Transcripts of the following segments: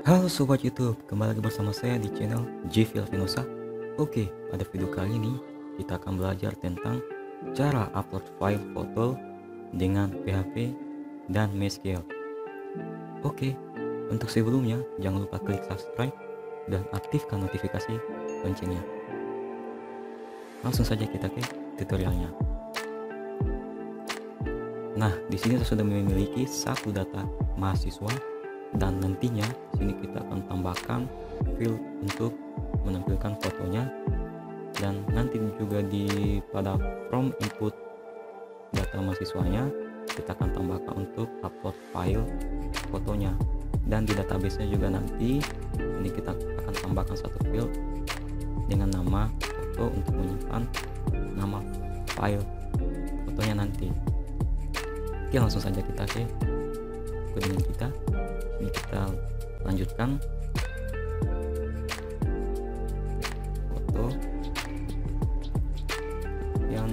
Halo sobat YouTube, kembali lagi bersama saya di channel Vinosa. Oke, pada video kali ini kita akan belajar tentang cara upload file foto dengan PHP dan Mysqli. Oke, untuk sebelumnya jangan lupa klik subscribe dan aktifkan notifikasi loncengnya. Langsung saja kita ke tutorialnya. Nah, di sini saya sudah memiliki satu data mahasiswa. Dan nantinya sini kita akan tambahkan field untuk menampilkan fotonya, dan nanti juga pada from input data mahasiswanya kita akan tambahkan untuk upload file fotonya, dan di database nya juga nanti ini kita akan tambahkan satu field dengan nama foto untuk menyimpan nama file fotonya nanti. Oke, langsung saja kita ke codingan kita. Ini kita lanjutkan foto yang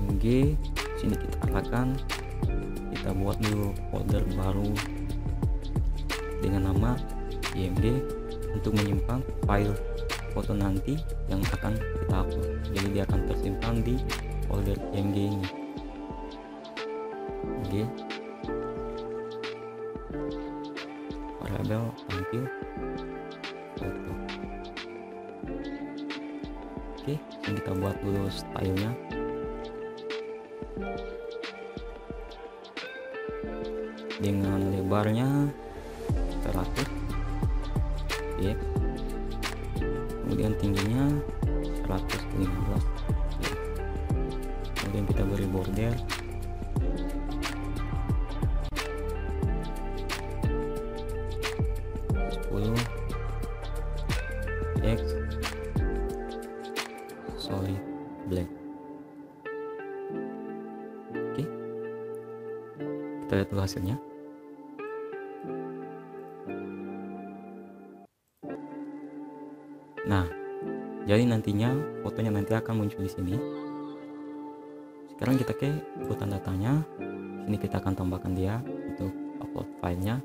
mg. Sini kita arahkan, kita buat dulu folder baru dengan nama img untuk menyimpan file foto nanti yang akan kita upload. Jadi dia akan tersimpan di folder img ini. Oke, variabel tampil foto. Oke, ini kita buat dulu stylenya. Dengan lebarnya 100, oke. Kemudian tingginya 115, oke. Kemudian kita beri border 10 X solid black. Oke, kita lihat dulu hasilnya. Nah, jadi nantinya fotonya nanti akan muncul di sini. Sekarang kita ke inputan datanya. Ini kita akan tambahkan dia untuk upload filenya.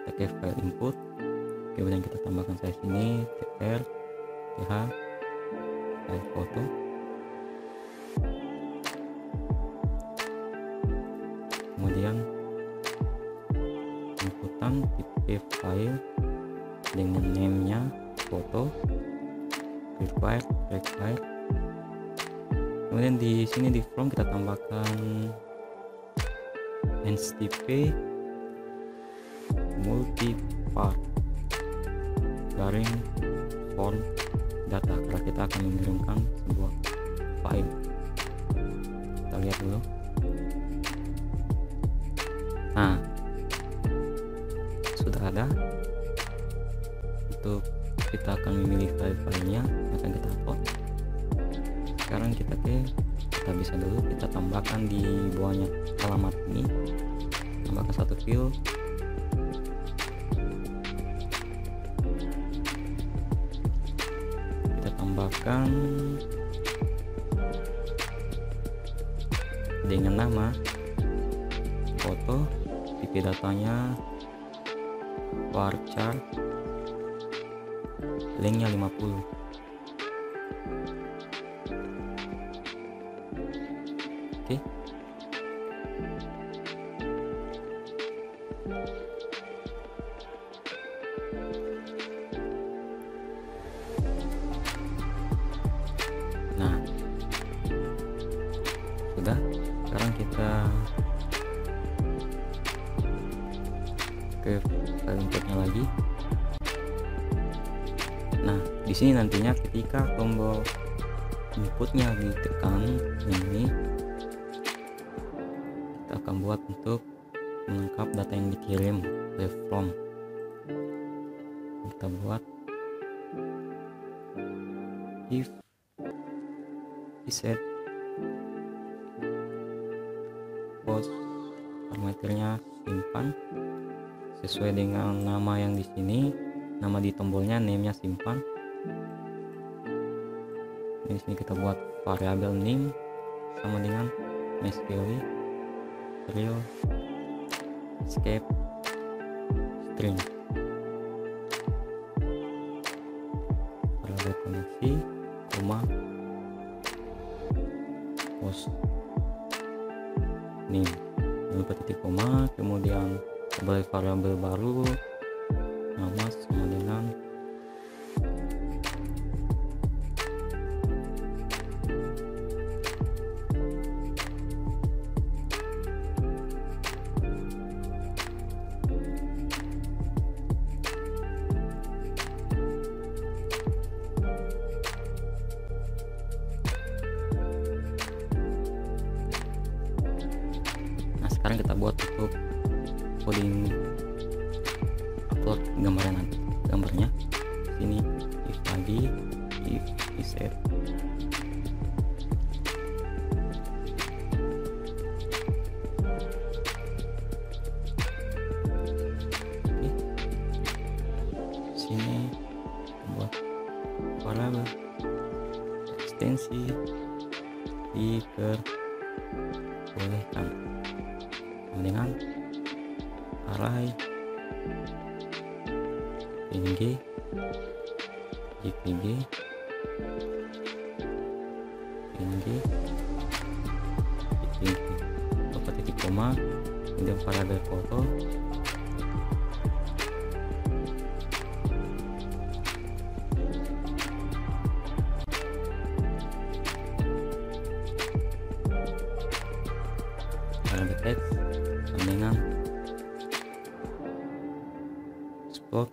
Kita ke file input, kemudian kita tambahkan saya sini tr telah file foto. Kemudian inputan tipe file dengan name-nya foto, require. Kemudian di sini di from kita tambahkan ncp multipart garing form data, karena kita akan mengirimkan sebuah file. Kita lihat dulu. Nah, sudah ada. Untuk kita akan memilih file-filenya yang akan kita upload. Sekarang kita bisa dulu kita tambahkan di bawahnya alamat ini, tambahkan satu field. Kita tambahkan dengan nama foto, tipe datanya varchar, linknya 50. Oke. Nah, sudah. Sekarang kita ke file inputnya lagi. Nah, di sini nantinya ketika tombol inputnya ditekan ini, kita akan buat untuk menangkap data yang dikirim oleh from. Kita buat if set post, parameternya simpan sesuai dengan nama yang di sini. Nama di tombolnya name-nya simpan. Di sini kita buat variabel name sama dengan Mysqli real escape string, variabel koneksi, koma, host name, lupa titik koma, kemudian buat variabel baru nama sama dengan sekarang kita buat untuk coding upload gambarnya. Sini if lagi, if reset, oke. Sini buat variabel ekstensi diperbolehkan dengan array png, jpg, png, jpg, lupa titik koma, kemudian variabel foto, variabel text dengan spot,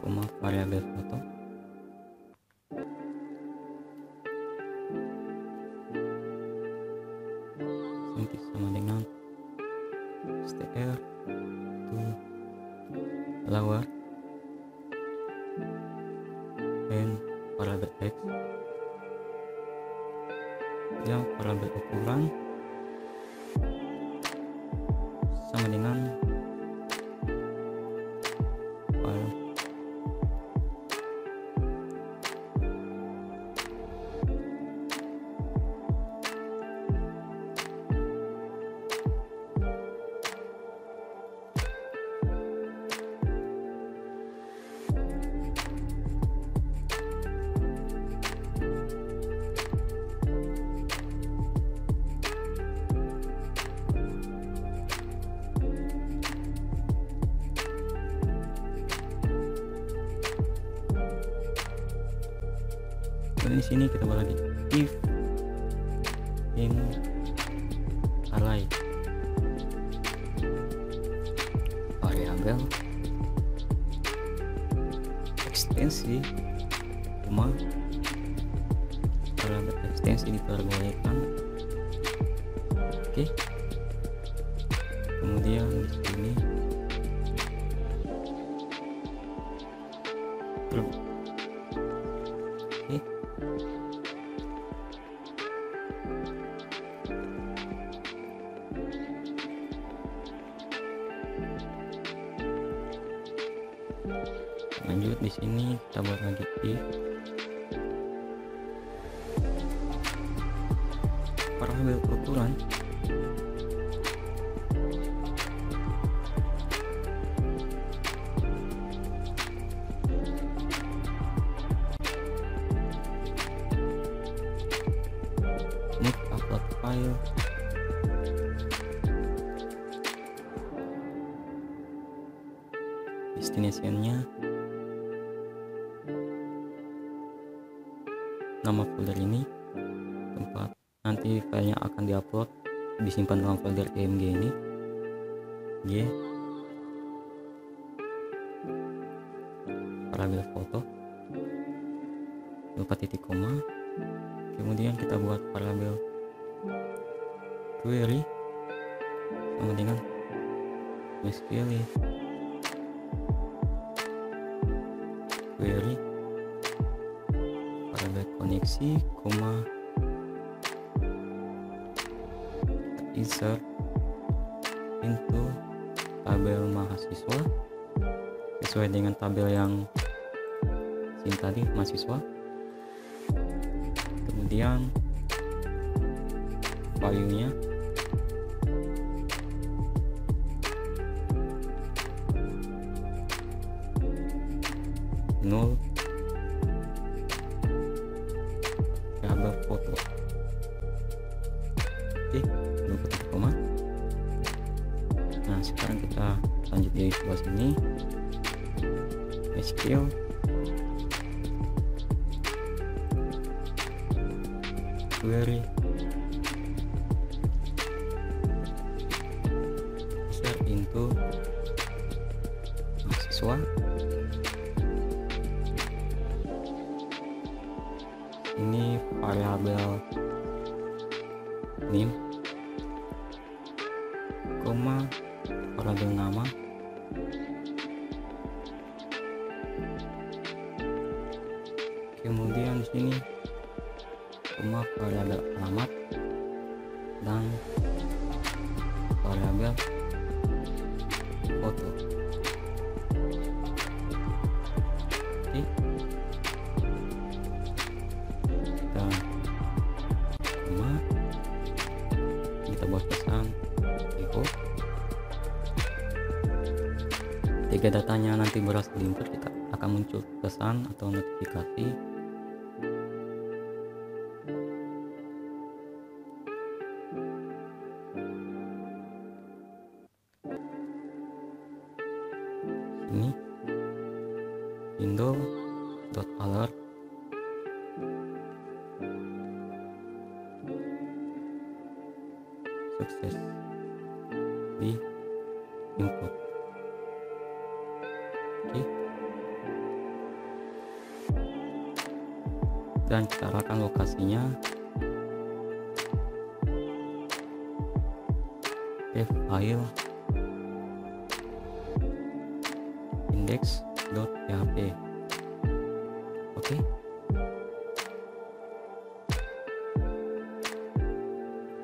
koma, variabel foto, nanti sama dengan str to lower and variabel text yang variabel ukuran sama dengan file. Dan di sini kita buat lagi if in array variabel ekstensi, koma, variabel ekstensi diperbolehkan, oke. Kemudian di sini true, oke. Lanjut di sini kita buat lagi if variabel ukuran move upload file, destination-nya nama folder ini, tempat nanti filenya akan diupload, disimpan dalam folder img ini, g, variabel foto, lupa titik koma, kemudian kita buat variabel query sama dengan Mysqli query, variabel koneksi, koma, insert into tabel mahasiswa sesuai dengan tabel yang tadi mahasiswa. Kemudian value-nya. Nol variabel foto. Oke, lupa titik koma. Nah, sekarang kita lanjut di sebelah sini. Mysqli query user into mahasiswa. Ini variabel name, koma, variabel nama, kemudian di sini koma, variabel alamat, dan variabel foto. Oke, kita koma, kita buat pesan echo. Ketika datanya nanti berhasil diinput, kita akan muncul pesan atau notifikasi. Ini window.alert sukses di input. Oke, dan kita arahkan lokasinya ke file index.php. Oke,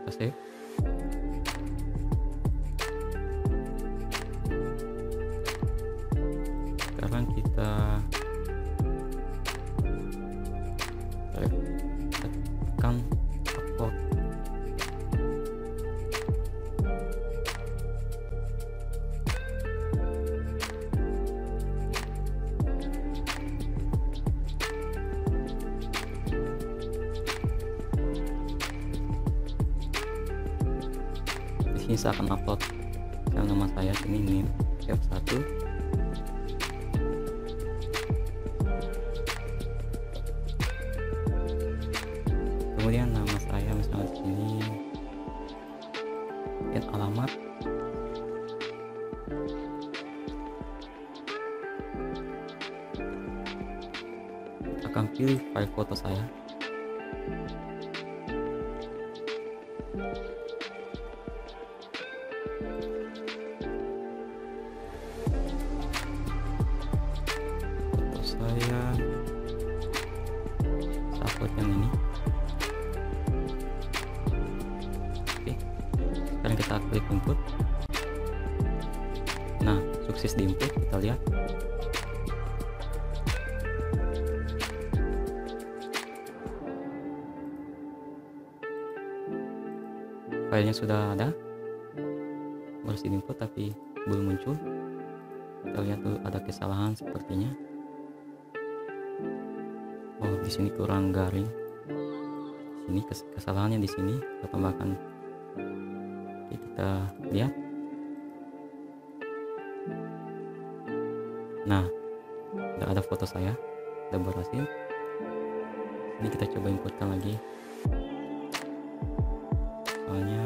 kita save. Sekarang kita tekan upload. Di sini saya akan upload file nama saya, ini name F1. Kemudian nama saya misalnya di sini, get alamat, akan pilih file foto saya. Foto saya upload yang ini. Sekarang kita klik input. Nah, sukses di input, kita lihat. Filenya sudah ada, harus di input tapi belum muncul. Kita lihat tuh ada kesalahan sepertinya. Oh, di sini kurang garing. Ini kesalahannya di sini, kita tambahkan. Oke, kita lihat. Nah, udah ada foto saya, udah berhasil. Ini kita coba importkan lagi. Soalnya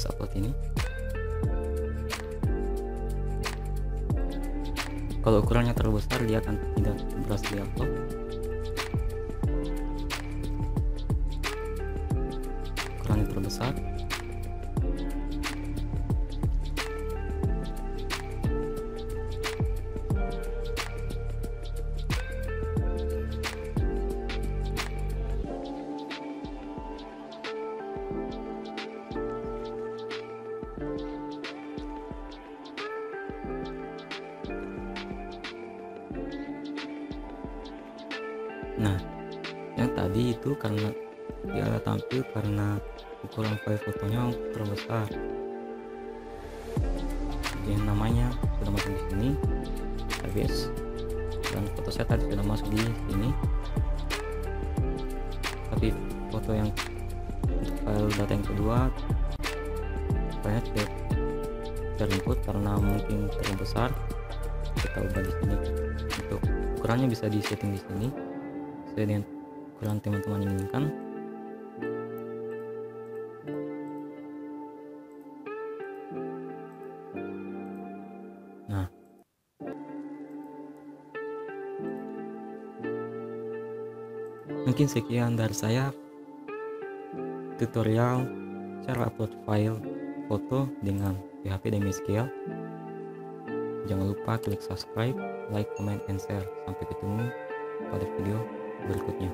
upload ini. Kalau ukurannya terlalu besar, dia akan tidak berhasil diupload. Ukurannya terlalu besar. Nah, yang tadi itu karena dia tampil karena ukuran file fotonya terlalu besar. Jadi namanya sudah masuk di sini, habis, dan foto saya tadi sudah masuk di sini. Tapi foto yang file data yang kedua, filenya tidak terinput karena mungkin terlalu besar. Kita ubah di sini. Untuk ukurannya bisa disetting di sini sesuai dengan ukuran teman-teman inginkan. Nah, mungkin sekian dari saya tutorial cara upload file foto dengan PHP dan Mysqli. Jangan lupa klik subscribe, like, comment, and share. Sampai ketemu pada video berikutnya.